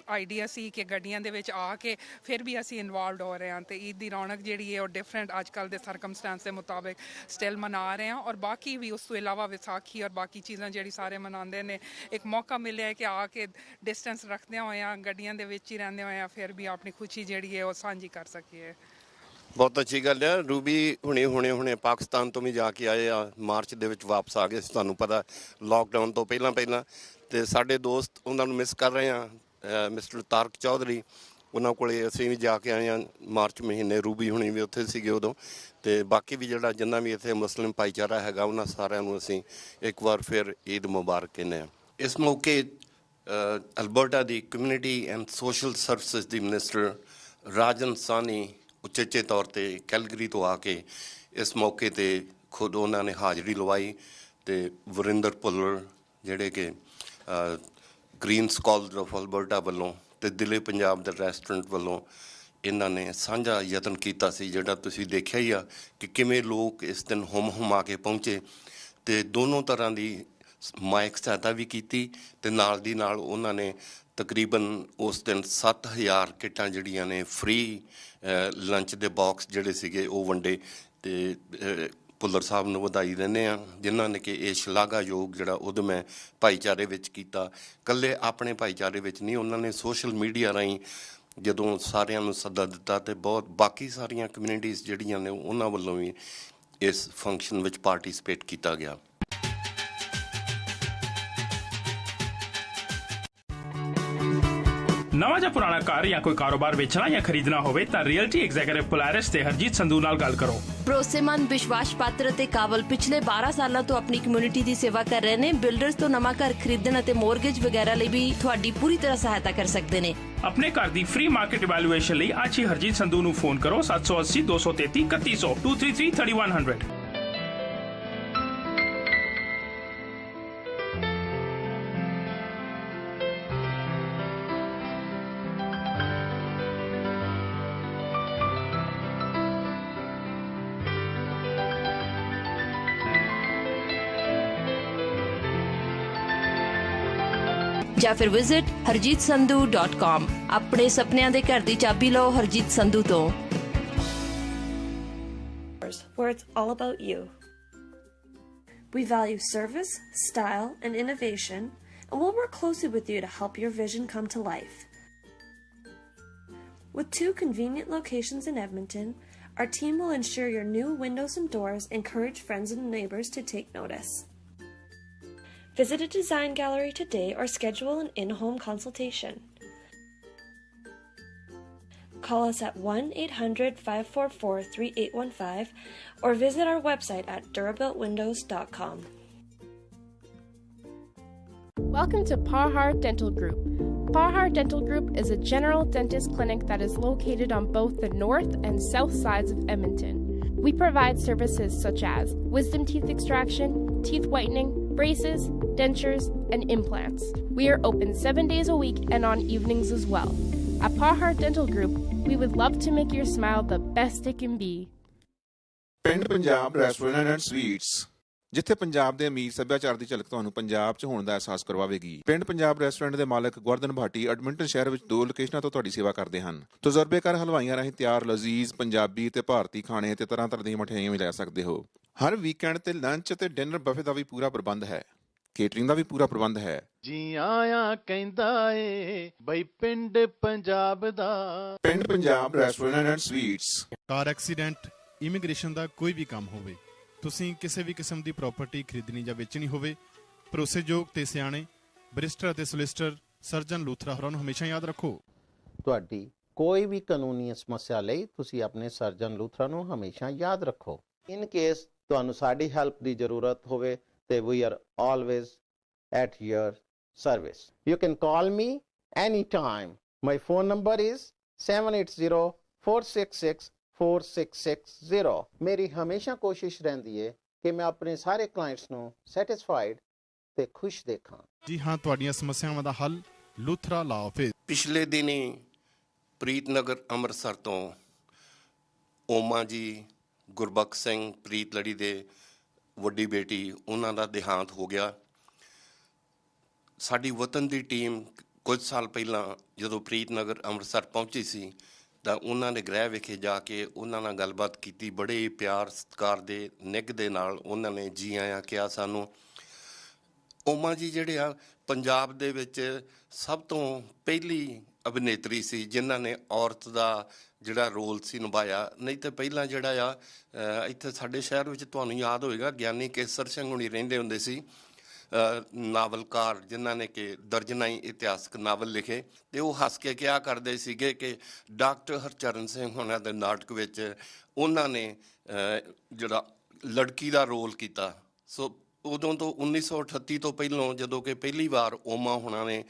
ਆਈਡੀਆ ਸੀ ਕਿ ਗੱਡੀਆਂ ਦੇ ਵਿੱਚ ਆ ਕੇ ਫਿਰ ਵੀ ਅਸੀਂ ਇਨਵੋਲਵਡ ਹੋ ਰਹੇ ਹਾਂ। ਤੇ ਈਦ ਦੀ ਰੌਣਕ ਜਿਹੜੀ ਹੈ ਉਹ ਡਿਫਰੈਂਟ ਅੱਜ ਕੱਲ੍ਹ ਦੇ ਸਰਕਮਸਟੈਂਸ ਦੇ ਮੁਤਾਬਿਕ ਸਟਿਲ ਮਨਾ ਰਹੇ ਹਾਂ। ਔਰ ਬਾਕੀ ਵੀ ਉਸ ਤੋਂ ਇਲਾਵਾ ਵਿਸਾਖੀ ਔਰ ਬਾਕੀ ਚੀਜ਼ਾਂ ਜਿਹੜੀ ਸਾਰੇ ਮਨਾਉਂਦੇ ਨੇ, ਇੱਕ ਮੌਕਾ ਮਿਲਿਆ ਕਿ ਆ ਕੇ ਡਿਸਟੈਂਸ ਰੱਖਦਿਆਂ ਹੋਇਆਂ ਗੱਡੀਆਂ ਦੇ ਵਿੱਚ ਹੀ ਰਹਿੰਦੇ ਹੋਇਆਂ ਫਿਰ ਵੀ ਆਪਣੀ ਖੁਸ਼ੀ ਜਿਹੜੀ ਹੈ ਉਹ ਸਾਂਝੀ ਕਰ ਸਕੀਏ। ਬਹੁਤ ਅੱਛੀ ਗੱਲ ਹੈ। ਰੂਬੀ ਹੁਣੇ ਪਾਕਿਸਤਾਨ ਤੋਂ ਵੀ ਜਾ ਕੇ ਆਏ ਆ, ਮਾਰਚ ਦੇ ਵਿੱਚ ਵਾਪਸ ਆ ਗਏ ਸੀ। ਤੁਹਾਨੂੰ ਪਤਾ ਲੋਕਡਾਊਨ ਤੋਂ ਪਹਿਲਾਂ ਤੇ ਸਾਡੇ ਦੋਸਤ ਉਹਨਾਂ ਨੂੰ ਮਿਸ ਕਰ ਰਹੇ ਹਾਂ। ਮਿਸਟਰ ਤਾਰਕ ਚੌਧਰੀ, ਉਹਨਾਂ ਕੋਲੇ ਅਸੀਂ ਵੀ ਜਾ ਕੇ ਆਏ ਹਾਂ ਮਾਰਚ ਮਹੀਨੇ। ਰੂਬੀ ਹੁਣੀ ਵੀ ਉੱਥੇ ਸੀਗੇ ਉਦੋਂ। ਤੇ ਬਾਕੀ ਵੀ ਜਿਹੜਾ ਜਿੰਨਾ ਵੀ ਇੱਥੇ ਮੁਸਲਿਮ ਭਾਈਚਾਰਾ ਹੈਗਾ, ਉਹਨਾਂ ਸਾਰਿਆਂ ਨੂੰ ਅਸੀਂ ਇੱਕ ਵਾਰ ਫਿਰ ਈਦ ਮੁਬਾਰਕ ਕਹਿੰਦੇ ਹਾਂ। ਇਸ ਮੌਕੇ Alberta the community and social services the minister ਰਾਜਨ ਸਾਨੀ ਉਚੇਚੇ ਤੌਰ 'ਤੇ ਕੈਲਗਰੀ ਤੋਂ ਆ ਕੇ ਇਸ ਮੌਕੇ 'ਤੇ ਖੁਦ ਉਹਨਾਂ ਨੇ ਹਾਜ਼ਰੀ ਲਵਾਈ। ਤੇ ਵਰਿੰਦਰ ਭੁੱਲਰ ਜਿਹੜੇ ਕਿ ਗ੍ਰੀਨ ਸਕਾਲਰ ਆਫ ਅਲਬਰਟਾ ਵੱਲੋਂ ਤੇ ਦਿਲੇ ਪੰਜਾਬ ਦੇ ਰੈਸਟੋਰੈਂਟ ਵੱਲੋਂ ਇਹਨਾਂ ਨੇ ਸਾਂਝਾ ਯਤਨ ਕੀਤਾ ਸੀ, ਜਿਹੜਾ ਤੁਸੀਂ ਦੇਖਿਆ ਹੀ ਆ ਕਿ ਕਿਵੇਂ ਲੋਕ ਇਸ ਦਿਨ ਹੁਮ-ਹੁਮਾ ਕੇ ਪਹੁੰਚੇ ਤੇ ਦੋਨੋਂ ਤਰ੍ਹਾਂ ਦੀ ਮਾਇਕ ਸਹਾਇਤਾ ਵੀ ਕੀਤੀ ਤੇ ਨਾਲ ਦੀ ਨਾਲ ਉਹਨਾਂ ਨੇ ਤਕਰੀਬਨ ਉਸ ਦਿਨ 7000 ਕਿੱਟਾਂ ਜਿਹੜੀਆਂ ਨੇ ਫ੍ਰੀ ਲੰਚ ਦੇ ਬਾਕਸ ਜਿਹੜੇ ਸੀਗੇ ਉਹ ਵੰਡੇ। ਤੇ ਭੁੱਲਰ ਸਾਹਿਬ ਨੂੰ ਵਧਾਈ ਦਿੰਦੇ ਹਾਂ, ਜਿਨ੍ਹਾਂ ਨੇ ਕਿ ਇਹ ਸ਼ਲਾਘਾਯੋਗ ਜਿਹੜਾ ਉਦਮ ਹੈ ਭਾਈਚਾਰੇ ਵਿੱਚ ਕੀਤਾ। ਇਕੱਲੇ ਆਪਣੇ ਭਾਈਚਾਰੇ ਵਿੱਚ ਨਹੀਂ, ਉਹਨਾਂ ਨੇ ਸੋਸ਼ਲ ਮੀਡੀਆ ਰਾਹੀਂ ਜਦੋਂ ਸਾਰਿਆਂ ਨੂੰ ਸੱਦਾ ਦਿੱਤਾ ਤੇ ਬਹੁਤ ਬਾਕੀ ਸਾਰੀਆਂ ਕਮਿਊਨਿਟੀਜ਼ ਜਿਹੜੀਆਂ ਨੇ ਉਹਨਾਂ ਵੱਲੋਂ ਵੀ ਇਸ ਫੰਕਸ਼ਨ ਵਿੱਚ ਪਾਰਟਿਸਿਪੇਟ ਕੀਤਾ ਗਿਆ। ਨਵਾਂ ਜਾਂ ਪੁਰਾਣਾ ਘਰ ਜਾਂ ਕੋਈ ਕਾਰੋਬਾਰ ਵੇਚਣਾ ਜਾਂ ਖਰੀਦਣਾ ਹੋਵੇ ਤਾਂ ਰੀਅਲਟੀ ਐਗਜ਼ੀਕਿਊਟਿਵ ਪੋਲਾਰਿਸ ਤੇ ਹਰਜੀਤ ਸੰਧੂ ਨਾਲ ਗੱਲ ਕਰੋ। ਭਰੋਸੇਮੰਦ, ਵਿਸ਼ਵਾਸ ਪਾਤਰ ਅਤੇ ਕਾਬਲ ਪਿਛਲੇ 12 ਸਾਲਾਂ ਤੋਂ ਆਪਣੀ ਕਮਿਊਨਿਟੀ ਦੀ ਸੇਵਾ ਕਰ ਰਹੇ ਨੇ। ਬਿਲਡਰਸ ਤੋਂ ਨਵਾਂ ਘਰ ਖਰੀਦਣ ਅਤੇ ਮੋਰਗੇਜ ਵਗੈਰਾ ਲਈ ਵੀ ਤੁਹਾਡੀ ਪੂਰੀ ਤਰ੍ਹਾਂ ਸਹਾਇਤਾ ਕਰ ਸਕਦੇ ਨੇ। ਆਪਣੇ ਘਰ ਦੀ ਫ੍ਰੀ ਮਾਰਕੀਟ ਇਵੈਲੂਏਸ਼ਨ ਲਈ ਅੱਜ ਹੀ ਹਰਜੀਤ ਸੰਧੂ ਨੂੰ ਫੋਨ ਕਰੋ 780 233 3100 233 3100। ਜਾਂ ਫਿਰ ਵਿਜ਼ਿਟ harjeetsandhu.com। ਆਪਣੇ ਸੁਪਨਿਆਂ ਦੇ ਘਰ ਦੀ ਚਾਬੀ ਲਓ ਹਰਜੀਤ ਸੰਧੂ ਤੋਂ। Where it's all about you. We value service, style, and innovation, and we'll work closely with you to help your vision come to life. With 2 convenient locations in Edmonton, our team will ensure your new windows and doors encourage friends and neighbors to take notice. Visit a design gallery today or schedule an in-home consultation. Call us at 1-800-544-3815 or visit our website at durabuiltwindows.com. Welcome to Parhar Dental Group. Parhar Dental Group is a general dentist clinic that is located on both the north and south sides of Edmonton. We provide services such as wisdom teeth extraction, teeth whitening, braces, dentures, and implants. We are open 7 days a week and on evenings as well. At Parhar Dental Group, we would love to make your smile the best it can be. ਪਿੰਡ Punjab restaurant and sweets, ਜਿੱਥੇ ਪੰਜਾਬ ਦੇ ਅਮੀਰ ਸੱਭਿਆਚਾਰ ਦੀ ਝਲਕ ਤੁਹਾਨੂੰ ਪੰਜਾਬ 'ਚ ਹੋਣ ਦਾ ਅਹਿਸਾਸ ਕਰਵਾਵੇਗੀ। ਪਿੰਡ ਪੰਜਾਬ ਰੈਸਟੋਰੈਂਟ ਦੇ ਮਾਲਕ ਗੋਰਧਨ ਭਾਟੀ ਐਡਮਿੰਟਨ ਸ਼ਹਿਰ ਵਿੱਚ 2 ਲੋਕੇਸ਼ਨਾਂ ਤੋਂ ਤੁਹਾਡੀ ਸੇਵਾ ਕਰਦੇ ਹਨ। ਤਜਰਬੇਕਾਰ ਹਲਵਾਈਆਂ ਰਾਹੀਂ ਤਿਆਰ ਲਜ਼ੀਜ਼ ਪੰਜਾਬੀ ਤੇ ਭਾਰਤੀ ਖਾਣੇ ਤੇ ਤਰ੍ਹਾਂ ਤਰ੍ਹਾਂ ਦੀਆਂ ਮਠਿਆਈਆਂ ਵੀ ਲੈ ਸਕਦੇ ਹੋ। ਹਰ ਵੀਕਐਂਡ ਤੇ ਲੰਚ ਤੇ ਡਿਨਰ ਬਫੇ ਦਾ ਵੀ ਪੂਰਾ ਪ੍ਰਬੰਧ ਹੈ। ਕੇਟਰਿੰਗ ਦਾ ਵੀ ਪੂਰਾ ਪ੍ਰਬੰਧ ਹੈ। ਜੀ ਆਇਆਂ ਕਹਿੰਦਾ ਏ ਬਈ ਪਿੰਡ ਪੰਜਾਬ ਦਾ। Pind Punjab restaurant and sweets. Car accident, immigration ਦਾ ਕੋਈ ਵੀ ਕੰਮ ਹੋਵੇ, ਤੁਸੀਂ ਕਿਸੇ ਵੀ ਕਿਸਮ ਦੀ ਪ੍ਰਾਪਰਟੀ ਖਰੀਦਣੀ ਜਾਂ ਵੇਚਣੀ ਹੋਵੇ, ਭਰੋਸੇਯੋਗ ਤੇ ਸਿਆਣੇ ਬੈਰਿਸਟਰ ਅਤੇ ਸੋਲਿਸਿਟਰ ਸਰਜਨ ਲੂਥਰਾ ਹੋਰਾਂ ਨੂੰ ਹਮੇਸ਼ਾ ਯਾਦ ਰੱਖੋ। ਤੁਹਾਡੀ ਕੋਈ ਵੀ ਕਾਨੂੰਨੀ ਸਮੱਸਿਆ ਲਈ ਤੁਸੀਂ ਆਪਣੇ ਸਰਜਨ ਲੂਥਰਾ ਨੂੰ ਹਮੇਸ਼ਾ ਯਾਦ ਰੱਖੋ। ਇਨ ਕੇਸ ਤੁਹਾਨੂੰ ਸਾਡੀ ਹੈਲਪ ਦੀ ਜ਼ਰੂਰਤ ਹੋਵੇ ਤੇ we are always at your service. You can call me anytime. My phone number is 780-466-4660. ਮੇਰੀ ਹਮੇਸ਼ਾ ਕੋਸ਼ਿਸ਼ ਰਹਿੰਦੀ ਹੈ ਕਿ ਮੈਂ ਆਪਣੇ ਸਾਰੇ ਕਲਾਇੰਟਸ ਨੂੰ ਸੈਟੀਸਫਾਈਡ ਤੇ ਖੁਸ਼ ਦੇਖਾਂ। ਜੀ ਹਾਂ, ਤੁਹਾਡੀਆਂ ਸਮੱਸਿਆਵਾਂ ਦਾ ਹੱਲ ਲੂਥਰਾ ਲਾ ਆਫਿਸ। ਪਿਛਲੇ ਦਿਨੀ ਪ੍ਰੀਤਨਗਰ ਅੰਮ੍ਰਿਤਸਰ ਤੋਂ ਓਮਾ ਜੀ ਗੁਰਬਖਸ਼ ਸਿੰਘ ਪ੍ਰੀਤ ਲੜੀ ਦੇ ਵੱਡੀ ਬੇਟੀ, ਉਹਨਾਂ ਦਾ ਦੇਹਾਂਤ ਹੋ ਗਿਆ। ਸਾਡੀ ਵਤਨ ਦੀ ਟੀਮ ਕੁਝ ਸਾਲ ਪਹਿਲਾਂ ਜਦੋਂ ਪ੍ਰੀਤਨਗਰ ਅੰਮ੍ਰਿਤਸਰ ਪਹੁੰਚੀ ਸੀ ਤਾਂ ਉਹਨਾਂ ਨੇ ਗ੍ਰਹਿ ਵਿਖੇ ਜਾ ਕੇ ਉਹਨਾਂ ਨਾਲ ਗੱਲਬਾਤ ਕੀਤੀ। ਬੜੇ ਪਿਆਰ ਸਤਿਕਾਰ ਦੇ ਨਿੱਘ ਦੇ ਨਾਲ ਉਹਨਾਂ ਨੇ ਜੀ ਆਇਆਂ ਕਿਹਾ ਸਾਨੂੰ। ਓਮਾ ਜੀ ਜਿਹੜੇ ਆ ਪੰਜਾਬ ਦੇ ਵਿੱਚ ਸਭ ਤੋਂ ਪਹਿਲੀ ਅਭਿਨੇਤਰੀ ਸੀ ਜਿਨ੍ਹਾਂ ਨੇ ਔਰਤ ਦਾ ਜਿਹੜਾ ਰੋਲ ਸੀ ਨਿਭਾਇਆ। ਨਹੀਂ ਤਾਂ ਪਹਿਲਾਂ ਜਿਹੜਾ ਆ ਇੱਥੇ ਸਾਡੇ ਸ਼ਹਿਰ ਵਿੱਚ ਤੁਹਾਨੂੰ ਯਾਦ ਹੋਏਗਾ ਗਿਆਨੀ ਕੇਸਰ ਸਿੰਘ ਹੁਣੀ ਰਹਿੰਦੇ ਹੁੰਦੇ ਸੀ ਨਾਵਲਕਾਰ ਜਿਨ੍ਹਾਂ ਨੇ ਕਿ ਦਰਜਨਾਂ ਹੀ ਇਤਿਹਾਸਕ ਨਾਵਲ ਲਿਖੇ, ਤੇ ਉਹ ਹੱਸ ਕੇ ਕਿਹਾ ਕਰਦੇ ਸੀਗੇ ਕਿ ਡਾਕਟਰ ਹਰਚਰਨ ਸਿੰਘ ਹੋਣਾ ਦੇ ਨਾਟਕ ਵਿੱਚ ਉਹਨਾਂ ਨੇ ਜਿਹੜਾ ਲੜਕੀ ਦਾ ਰੋਲ ਕੀਤਾ। ਸੋ ਉਦੋਂ ਤੋਂ 1938 ਤੋਂ ਪਹਿਲਾਂ ਜਦੋਂ ਕਿ ਪਹਿਲੀ ਵਾਰ ਓਮਾ ਹੋਣਾ ਨੇ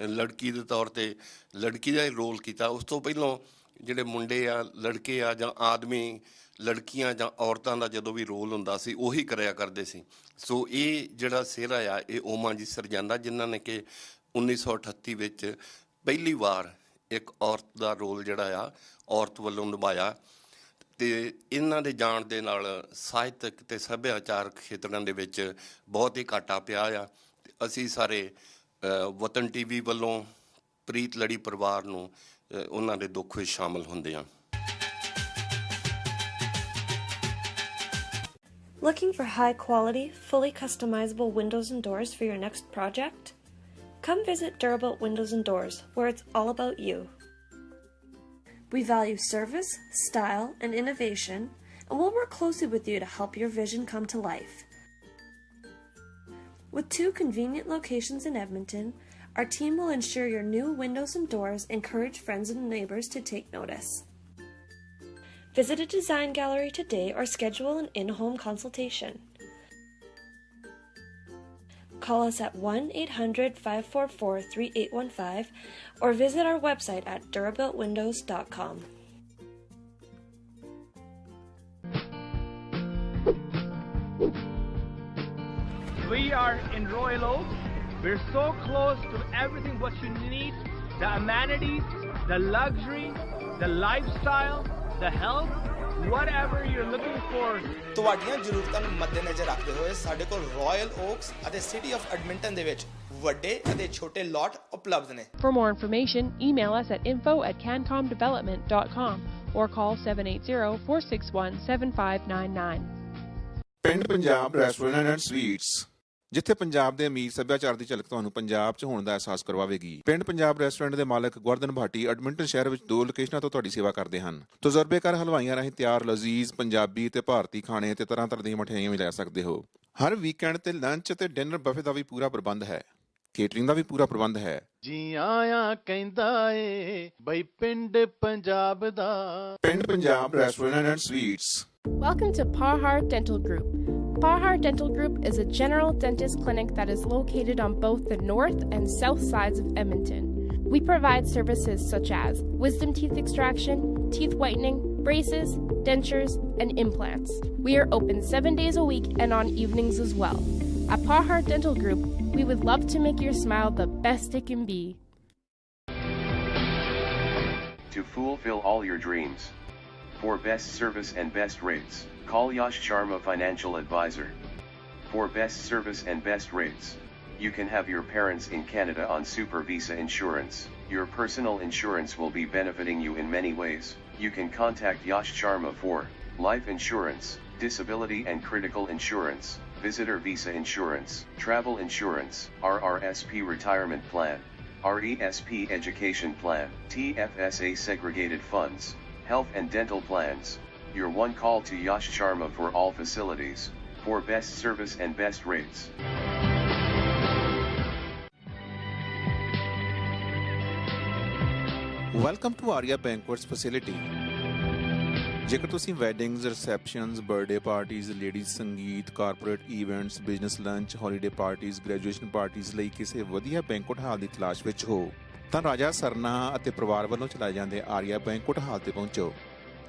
ਲੜਕੀ ਦੇ ਤੌਰ 'ਤੇ ਲੜਕੀ ਦਾ ਹੀ ਰੋਲ ਕੀਤਾ, ਉਸ ਤੋਂ ਪਹਿਲਾਂ ਜਿਹੜੇ ਮੁੰਡੇ ਆ, ਲੜਕੇ ਆ ਜਾਂ ਆਦਮੀ, ਲੜਕੀਆਂ ਜਾਂ ਔਰਤਾਂ ਦਾ ਜਦੋਂ ਵੀ ਰੋਲ ਹੁੰਦਾ ਸੀ ਉਹੀ ਕਰਿਆ ਕਰਦੇ ਸੀ। ਸੋ ਇਹ ਜਿਹੜਾ ਸਿਹਰਾ ਆ ਇਹ ਓਮਾ ਜੀ ਸਰਜੰਦਾ ਜਿਨ੍ਹਾਂ ਨੇ ਕਿ 1938 ਵਿੱਚ ਪਹਿਲੀ ਵਾਰ ਇੱਕ ਔਰਤ ਦਾ ਰੋਲ ਜਿਹੜਾ ਆ ਔਰਤ ਵੱਲੋਂ ਨਿਭਾਇਆ। ਤੇ ਇਹਨਾਂ ਦੇ ਜਾਣ ਦੇ ਨਾਲ ਸਾਹਿਤਕ ਤੇ ਸੱਭਿਆਚਾਰਕ ਖੇਤਰਾਂ ਦੇ ਵਿੱਚ ਬਹੁਤ ਹੀ ਘਾਟਾ ਪਿਆ ਆ। ਅਸੀਂ ਸਾਰੇ ਵਤਨ ਟੀਵੀ ਵੱਲੋਂ ਪ੍ਰੀਤ ਲੜੀ ਪਰਿਵਾਰ ਨੂੰ ਉਹਨਾਂ ਦੇ ਦੁੱਖ ਵਿੱਚ ਸ਼ਾਮਲ ਹੁੰਦੇ ਹਾਂ। Looking for high quality, fully customizable windows and doors for your next project? Come visit Durabuilt Windows and Doors, where it's all about you. We value service, style, and innovation, and we'll work closely with you to help your vision come to life. With 2 convenient locations in Edmonton, our team will ensure your new windows and doors encourage friends and neighbors to take notice. Visit a design gallery today or schedule an in-home consultation. Call us at 1-800-544-3815 or visit our website at durabuiltwindows.com. We are in Royal Oak. We're so close to everything what you need, the amenities, the luxury, the lifestyle, the health, whatever you're looking for. ਤੁਹਾਡੀਆਂ ਜ਼ਰੂਰਤਾਂ ਨੂੰ ਮੱਦੇਨਜ਼ਰ ਰੱਖਦੇ ਹੋਏ ਸਾਡੇ ਕੋਲ royal oaks ਅਤੇ city of Edmonton ਦੇ ਵਿੱਚ ਵੱਡੇ ਅਤੇ ਛੋਟੇ ਲਾਟ ਉਪਲਬਧ ਨੇ। For more information, email us at info@cancomdevelopment.com or call 780-461-7599. ਪਿੰਡ ਪੰਜਾਬ ਰੈਸਟੋਰੈਂਟ ਐਂਡ ਸਵੀਟਸ, ਜਿੱਥੇ ਪੰਜਾਬ ਦੇ ਅਮੀਰ ਸੱਭਿਆਚਾਰ ਦੀ ਝਲਕ ਤੁਹਾਨੂੰ ਪੰਜਾਬ 'ਚ ਹੋਣ ਦਾ ਅਹਿਸਾਸ ਕਰਵਾਵੇਗੀ। ਪਿੰਡ ਪੰਜਾਬ ਰੈਸਟੋਰੈਂਟ ਦੇ ਮਾਲਕ ਗੋਰਧਨ ਭਾਟੀ ਐਡਮਿੰਟਨ ਸ਼ਹਿਰ ਵਿੱਚ 2 ਲੋਕੇਸ਼ਨਾਂ ਤੋਂ ਤੁਹਾਡੀ ਸੇਵਾ ਕਰਦੇ ਹਨ। ਤਜਰਬੇਕਾਰ ਹਲਵਾਈਆਂ ਰਾਹੀਂ ਤਿਆਰ ਲਜ਼ੀਜ਼ ਪੰਜਾਬੀ ਤੇ ਭਾਰਤੀ ਖਾਣੇ ਤੇ ਤਰ੍ਹਾਂ ਦੀਆਂ ਮਠਿਆਈਆਂ ਵੀ ਲੈ ਸਕਦੇ ਹੋ। ਹਰ ਵੀਕਐਂਡ ਤੇ ਲੰਚ ਤੇ ਡਿਨਰ ਬਫੇ ਦਾ ਵੀ ਪੂਰਾ ਪ੍ਰਬੰਧ ਹੈ। ਕੇਟਰਿੰਗ ਦਾ ਵੀ ਪੂਰਾ ਪ੍ਰਬੰਧ ਹੈ। ਜੀ ਆਇਆਂ ਕਹਿੰਦਾ ਏ ਬਈ ਪਿੰਡ ਪੰਜਾਬ ਦਾ। Pind Punjab restaurant and sweets. Welcome to Parhar Dental Group. Parhar Dental Group is a general dentist clinic that is located on both the north and south sides of Edmonton. We provide services such as wisdom teeth extraction, teeth whitening, braces, dentures, and implants. We are open 7 days a week and on evenings as well. At Parhar Dental Group, we would love to make your smile the best it can be. To fulfill all your dreams. For best service and best rates, call Yash Sharma Financial Advisor. For best service and best rates, you can have your parents in Canada on Super Visa insurance. Your personal insurance will be benefiting you in many ways. You can contact Yash Sharma for life insurance, disability and critical insurance, visitor visa insurance, travel insurance, RRSP retirement plan, RESP education plan, TFSA segregated funds, health and dental plans. Your one call to Yash Sharma for all facilities, for best service and best rates. Welcome to Arya banquets facility. ਜੇਕਰ ਤੁਸੀਂ weddings, receptions, birthday parties, ladies sangeet, corporate events, business lunch, holiday parties, graduation parties ਲਈ ਕਿਸੇ ਵਧੀਆ ਬੈਂਕੁਐਟ ਹਾਲ ਦੀ ਤਲਾਸ਼ ਵਿੱਚ ਹੋ ਤਾਂ ਰਾਜਾ ਸਰਨਾ ਅਤੇ ਪਰਿਵਾਰ ਵੱਲੋਂ ਚਲਾਏ ਜਾਂਦੇ ਆਰੀਆ ਬੈਂਕੁਐਟ ਹਾਲ ਤੇ ਪਹੁੰਚੋ,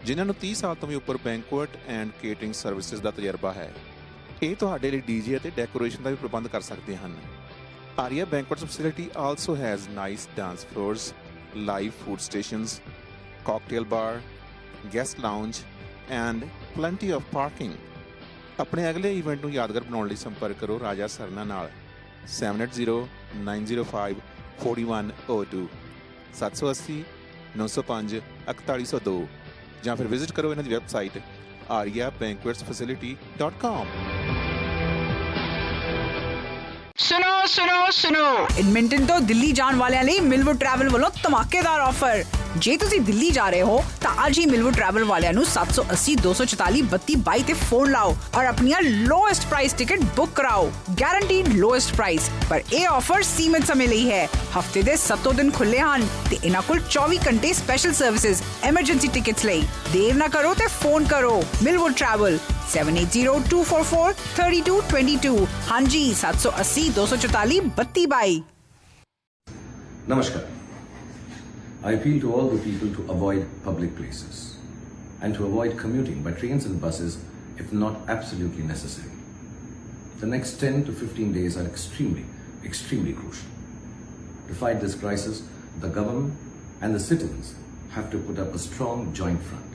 ਜਿਨ੍ਹਾਂ ਨੂੰ 30 ਸਾਲ ਤੋਂ ਵੀ ਉੱਪਰ ਬੈਂਕੁਐਟ ਐਂਡ ਕੇਟਰਿੰਗ ਸਰਵਿਸਿਜ਼ ਦਾ ਤਜਰਬਾ ਹੈ। ਇਹ ਤੁਹਾਡੇ ਲਈ ਡੀਜੇ ਅਤੇ ਡੈਕੋਰੇਸ਼ਨ ਦਾ ਵੀ ਪ੍ਰਬੰਧ ਕਰ ਸਕਦੇ ਹਨ। Arya banquets facility also has nice dance floors, live food stations, cocktail bar, guest lounge and plenty of parking. ਆਪਣੇ ਅਗਲੇ ਇਵੈਂਟ ਨੂੰ ਯਾਦਗਾਰ ਬਣਾਉਣ ਲਈ ਸੰਪਰਕ ਕਰੋ ਰਾਜਾ ਸਰਨਾ ਨਾਲ 7809054102 780-905-4102 ਜਾਂ ਫਿਰ ਵਿਜ਼ਿਟ ਕਰੋ ਇਹਨਾਂ ਦੀ ਵੈਬਸਾਈਟ ariabanquetsfacility.com। सुनो ਸੁਣੋ ਸੁਣੋ ਐਡਮਿੰਟਨ ਤੋਂ ਦਿੱਲੀ ਜਾਣ ਵਾਲਿਆਂ ਲਈ ਮਿਲਵੁੱਡ ਟਰੈਵਲ ਵੱਲੋਂ ਧਮਾਕੇਦਾਰ ਆਫਰ। ਜੇ ਤੁਸੀਂ ਦਿੱਲੀ ਜਾ ਰਹੇ ਹੋ ਤਾਂ ਅੱਜ ਹੀ ਮਿਲਵੁੱਡ ਟਰੈਵਲ ਵਾਲਿਆਂ ਨੂੰ 780 244 32 22 ਤੇ ਫੋਨ ਲਾਓ ਔਰ ਆਪਣੀਆਂ ਲੋਐਸਟ ਪ੍ਰਾਈਸ ਟਿਕਟ ਬੁੱਕ ਕਰਾਓ। ਗਾਰੰਟੀਡ ਲੋਐਸਟ ਪ੍ਰਾਈਸ, ਪਰ ਇਹ ਆਫਰ ਸੀਮਿਤ ਸਮੇਂ ਲਈ ਹੈ। ਹਫਤੇ ਦੇ 7 ਦਿਨ ਖੁੱਲੇ ਹਨ ਤੇ ਇਹਨਾਂ ਕੋਲ 24 ਘੰਟੇ ਸਪੈਸ਼ਲ ਸਰਵਿਸਿਜ਼ ਐਮਰਜੈਂਸੀ ਟਿਕਟਸ ਲਈ। ਦੇਰ ਨਾ ਕਰੋ ਤੇ ਫੋਨ ਕਰੋ। ਮਿਲਵੁੱਡ ਟਰੈਵਲ 7802443222। ਹਾਂਜੀ 780 244 32 22। Namaskar. I appeal to all the people to avoid public places and to avoid commuting by trains and buses if not absolutely necessary. The next 10 to 15 days are extremely crucial. To fight this crisis, the government and the citizens have to put up a strong joint front.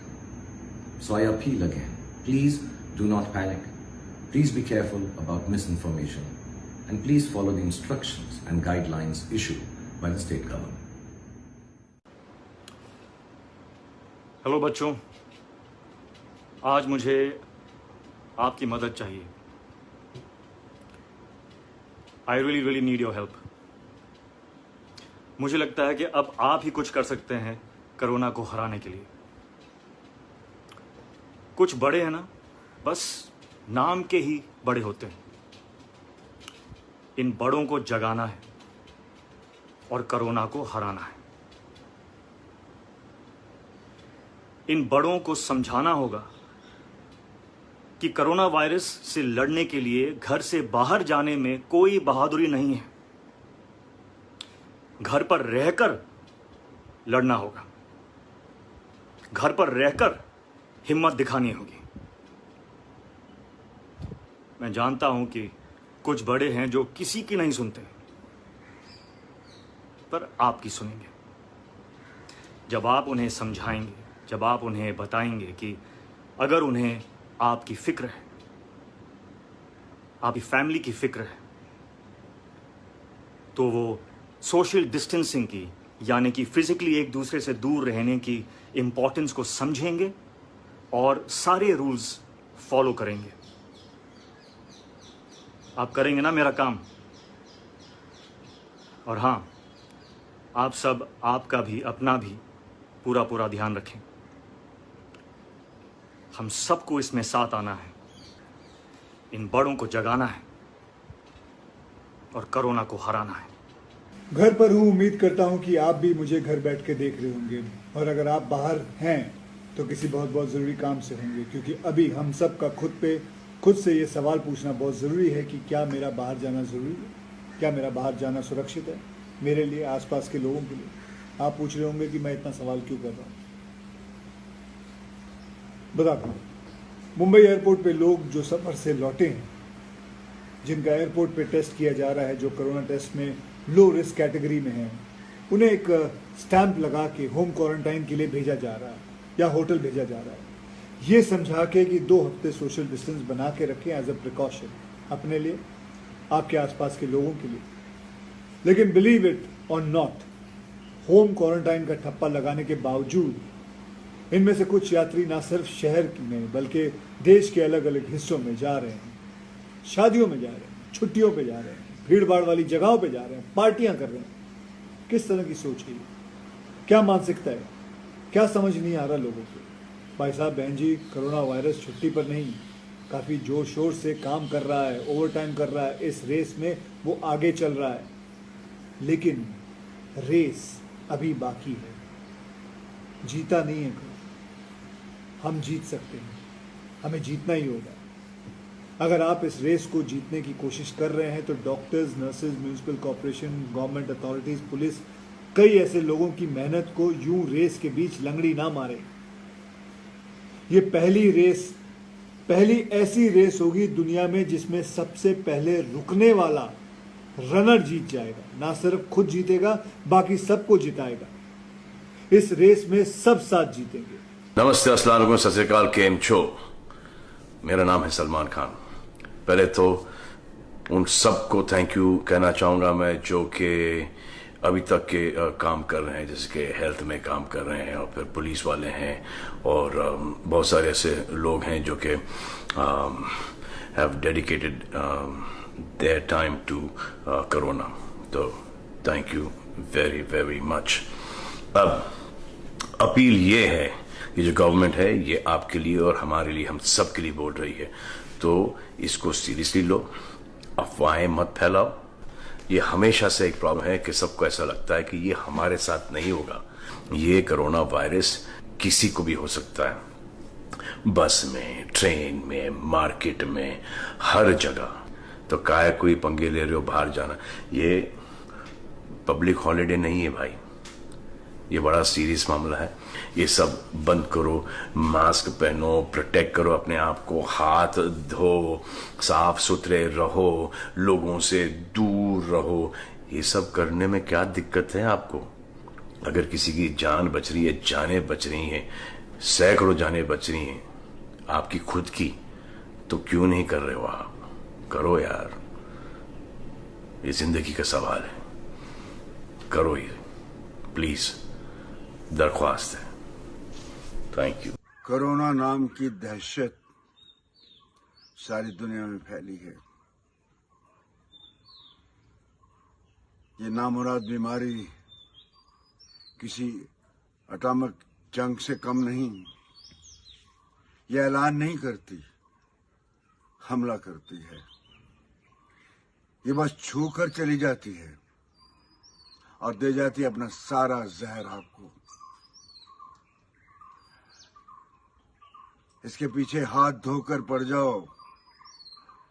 So I appeal again, please do not panic. Please be careful about misinformation and please follow the instructions and guidelines issued by the state government. Hello बच्चों, आज मुझे आपकी मदद चाहिए। I really need your help. मुझे लगता है कि अब आप ही कुछ कर सकते हैं कोरोना को हराने के लिए। कुछ बड़े हैं ना, बस नाम के ही बड़े होते हैं। इन बड़ों को जगाना है और कोरोना को हराना है। इन बड़ों को समझाना होगा कि कोरोना वायरस से लड़ने के लिए घर से बाहर जाने में कोई बहादुरी नहीं है। घर पर रहकर लड़ना होगा, घर पर रहकर हिम्मत दिखानी होगी। मैं जानता हूं कि कुछ बड़े हैं जो किसी की नहीं सुनते, पर आपकी सुनेंगे। जब आप उन्हें समझाएंगे, जब आप उन्हें बताएंगे कि अगर उन्हें आपकी फिक्र है, आपकी फैमिली की फिक्र है, तो वो सोशल डिस्टेंसिंग की, यानी कि फिजिकली एक दूसरे से दूर रहने की इम्पोर्टेंस को समझेंगे और सारे रूल्स फॉलो करेंगे। आप करेंगे ना मेरा काम? और हाँ, आप सब, आपका भी, अपना भी पूरा ध्यान रखें। हम सबको इसमें साथ आना है, इन बड़ों को जगाना है और कोरोना को हराना है। घर पर हूँ, उम्मीद करता हूँ कि आप भी मुझे घर बैठ के देख रहे होंगे, और अगर आप बाहर हैं तो किसी बहुत ज़रूरी काम से होंगे, क्योंकि अभी हम सब का खुद से ये सवाल पूछना बहुत ज़रूरी है कि क्या मेरा बाहर जाना ज़रूरी है, क्या मेरा बाहर जाना सुरक्षित है मेरे लिए, आसपास के लोगों के लिए। आप पूछ रहे होंगे कि मैं इतना सवाल क्यों कर रहा हूँ। बताता हूँ। मुंबई एयरपोर्ट पे लोग जो सफ़र से लौटे हैं, जिनका एयरपोर्ट पे टेस्ट किया जा रहा है, जो कोरोना टेस्ट में लो रिस्क कैटेगरी में हैं, उन्हें एक स्टैंप लगा के होम क्वारंटाइन के लिए भेजा जा रहा है या होटल भेजा जा रहा है, ये समझा के कि 2 हफ्ते सोशल डिस्टेंस बना के रखें एज अ प्रिकॉशन अपने लिए, आपके आसपास के लोगों के लिए। लेकिन बिलीव इट और नॉट, होम क्वारंटाइन का ठप्पा लगाने के बावजूद इनमें से कुछ यात्री ना सिर्फ शहर में बल्कि देश के अलग अलग हिस्सों में जा रहे हैं, शादियों में जा रहे हैं, छुट्टियों पे जा रहे हैं, भीड़ भाड़ वाली जगहों पे जा रहे हैं, पार्टियां कर रहे हैं। किस तरह की सोच है ये? क्या मानसिकता है? क्या समझ नहीं आ रहा लोगों को? भाई साहब, बहन जी, कोरोना वायरस छुट्टी पर नहीं, काफ़ी जोर शोर से काम कर रहा है, ओवर टाइम कर रहा है। इस रेस में वो आगे चल रहा है, लेकिन रेस अभी बाकी है, जीता नहीं है। हम जीत सकते हैं, हमें जीतना ही होगा। अगर आप इस रेस को जीतने की कोशिश कर रहे हैं तो doctors, nurses, municipal corporation, government authorities, police, कई ऐसे लोगों की मेहनत को यूं रेस के बीच लंगड़ी ना मारे। ये पहली ऐसी रेस होगी दुनिया में जिसमें सबसे पहले रुकने वाला रनर जीत जाएगा। ना सिर्फ खुद जीतेगा, बाकी सबको जिताएगा। इस रेस में सब साथ जीतेंगे। नमस्ते, अस्सलाम वालेकुम, सत श्री अकाल, केम छो। मेरा नाम है सलमान खान। पहले तो उन सबको थैंक यू कहना चाहूँगा मैं जो कि अभी तक के काम कर रहे हैं, जैसे कि हेल्थ में काम कर रहे हैं और फिर पुलिस वाले हैं और बहुत सारे ऐसे लोग हैं जो कि have dedicated their time to corona. So thank you very very much. अब अपील ये है, ये जो गवर्नमेंट है ये आपके लिए और हमारे लिए, हम सब के लिए बोल रही है, तो इसको सीरियसली लो, अफवाहें मत फैलाओ। ये हमेशा से एक प्रॉब्लम है कि सबको ऐसा लगता है कि ये हमारे साथ नहीं होगा। ये कोरोना वायरस किसी को भी हो सकता है, बस में, ट्रेन में, मार्केट में, हर जगह। तो काहे कोई पंगे ले रहे हो बाहर जाना? ये पब्लिक हॉलिडे नहीं है भाई, ये बड़ा सीरियस मामला है। ये सब बंद करो, मास्क पहनो, प्रोटेक्ट करो अपने आप को, हाथ धो, साफ सुथरे रहो, लोगों से दूर रहो। ये सब करने में क्या दिक्कत है आपको? अगर किसी की जान बच रही है, जानें बच रही हैं, सैकड़ों जानें बच रही हैं आपकी खुद की, तो क्यों नहीं कर रहे हो आप? करो यार, ये जिंदगी का सवाल है, करो ये प्लीज, दरख्वास्त है। Thank you. कोरोना नाम की दहशत सारी दुनिया में फैली है। ये नामुराद बीमारी किसी एटॉमिक जंग से कम नहीं। ये ऐलान नहीं करती, हमला करती है। ये बस छू कर चली जाती है और दे जाती है अपना सारा जहर आपको। इसके पीछे हाथ धोकर पड़ जाओ,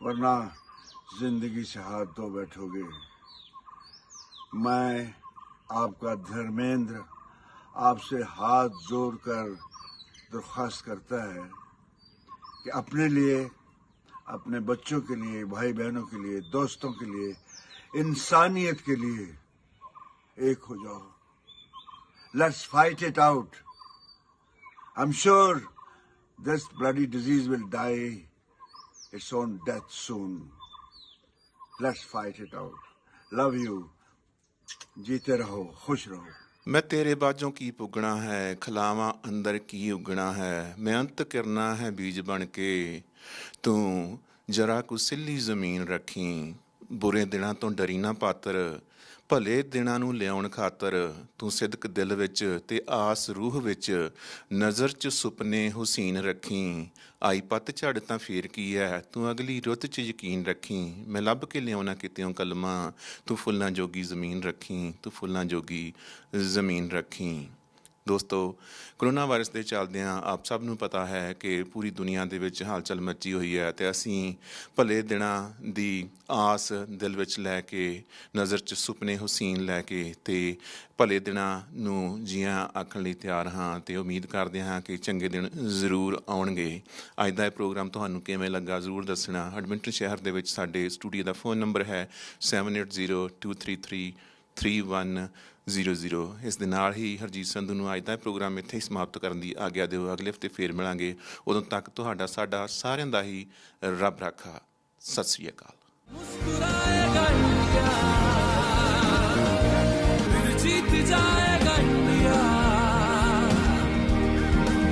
वरना जिंदगी से हाथ धो बैठोगे। मैं आपका धर्मेंद्र आपसे हाथ जोड़कर दरख्वास्त करता है कि अपने लिए, अपने बच्चों के लिए, भाई बहनों के लिए, दोस्तों के लिए, इंसानियत के लिए एक हो जाओ। Let's fight it out. I am sure this bloody disease will die its own death soon. Let's fight it out. Love you. जीते रहो, खुश रहो। मैं तेरे बाजों की पुगना है, खलावा अंदर की उगना है। मैं अंत करना है बीज बन के, तू जरा को सिल्ली जमीन रखी। बुरे दिनां तो डरी ना पात्र, ਭਲੇ ਦਿਨਾਂ ਨੂੰ ਲਿਆਉਣ ਖਾਤਰ। ਤੂੰ ਸਿਦਕ ਦਿਲ ਵਿੱਚ ਤੇ ਆਸ ਰੂਹ ਵਿੱਚ, ਨਜ਼ਰ 'ਚ ਸੁਪਨੇ ਹੁਸੀਨ ਰੱਖੀ। ਆਈ ਪੱਤ ਝੜ ਤਾਂ ਫੇਰ ਕੀ ਹੈ, ਤੂੰ ਅਗਲੀ ਰੁੱਤ 'ਚ ਯਕੀਨ ਰੱਖੀ। ਮੈਂ ਲੱਭ ਕੇ ਲਿਆਉਣਾ ਕਿਤਿਓਂ ਕਲਮਾਂ, ਤੂੰ ਫੁੱਲਾਂ ਜੋਗੀ ਜ਼ਮੀਨ ਰੱਖੀ, ਤੂੰ ਫੁੱਲਾਂ ਜੋਗੀ ਜ਼ਮੀਨ ਰੱਖੀ। ਦੋਸਤੋ, ਕਰੋਨਾ ਵਾਇਰਸ ਦੇ ਚੱਲਦਿਆਂ ਆਪ ਸਭ ਨੂੰ ਪਤਾ ਹੈ ਕਿ ਪੂਰੀ ਦੁਨੀਆ ਦੇ ਵਿੱਚ ਹਲਚਲ ਮੱਚੀ ਹੋਈ ਹੈ, ਅਤੇ ਅਸੀਂ ਭਲੇ ਦਿਨਾਂ ਦੀ ਆਸ ਦਿਲ ਵਿੱਚ ਲੈ ਕੇ, ਨਜ਼ਰ 'ਚ ਸੁਪਨੇ ਹੁਸੀਨ ਲੈ ਕੇ, ਅਤੇ ਭਲੇ ਦਿਨਾਂ ਨੂੰ ਜੀਆਂ ਆਖਣ ਲਈ ਤਿਆਰ ਹਾਂ, ਅਤੇ ਉਮੀਦ ਕਰਦੇ ਹਾਂ ਕਿ ਚੰਗੇ ਦਿਨ ਜ਼ਰੂਰ ਆਉਣਗੇ। ਅੱਜ ਦਾ ਇਹ ਪ੍ਰੋਗਰਾਮ ਤੁਹਾਨੂੰ ਕਿਵੇਂ ਲੱਗਾ ਜ਼ਰੂਰ ਦੱਸਣਾ। ਐਡਮਿੰਟਨ ਸ਼ਹਿਰ ਦੇ ਵਿੱਚ ਸਾਡੇ ਸਟੂਡੀਓ ਦਾ ਫੋਨ ਨੰਬਰ ਹੈ 7802333100। ਇਸ ਦੇ ਨਾਲ ਹੀ ਹਰਜੀਤ ਸੰਧੂ ਨੂੰ ਅੱਜ ਦਾ ਪ੍ਰੋਗਰਾਮ ਇੱਥੇ ਹੀ ਸਮਾਪਤ ਕਰਨ ਦੀ ਆਗਿਆ ਦਿਓ। ਅਗਲੇ ਹਫ਼ਤੇ ਫੇਰ ਮਿਲਾਂਗੇ। ਉਦੋਂ ਤੱਕ ਤੁਹਾਡਾ ਸਾਡਾ ਸਾਰਿਆਂ ਦਾ ਹੀ ਰੱਬ ਰਾਖਾ। ਸਤਿ ਸ੍ਰੀ ਅਕਾਲ। जीत जाएगा इंडिया,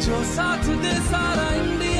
जो साथ दे सारा इंडिया।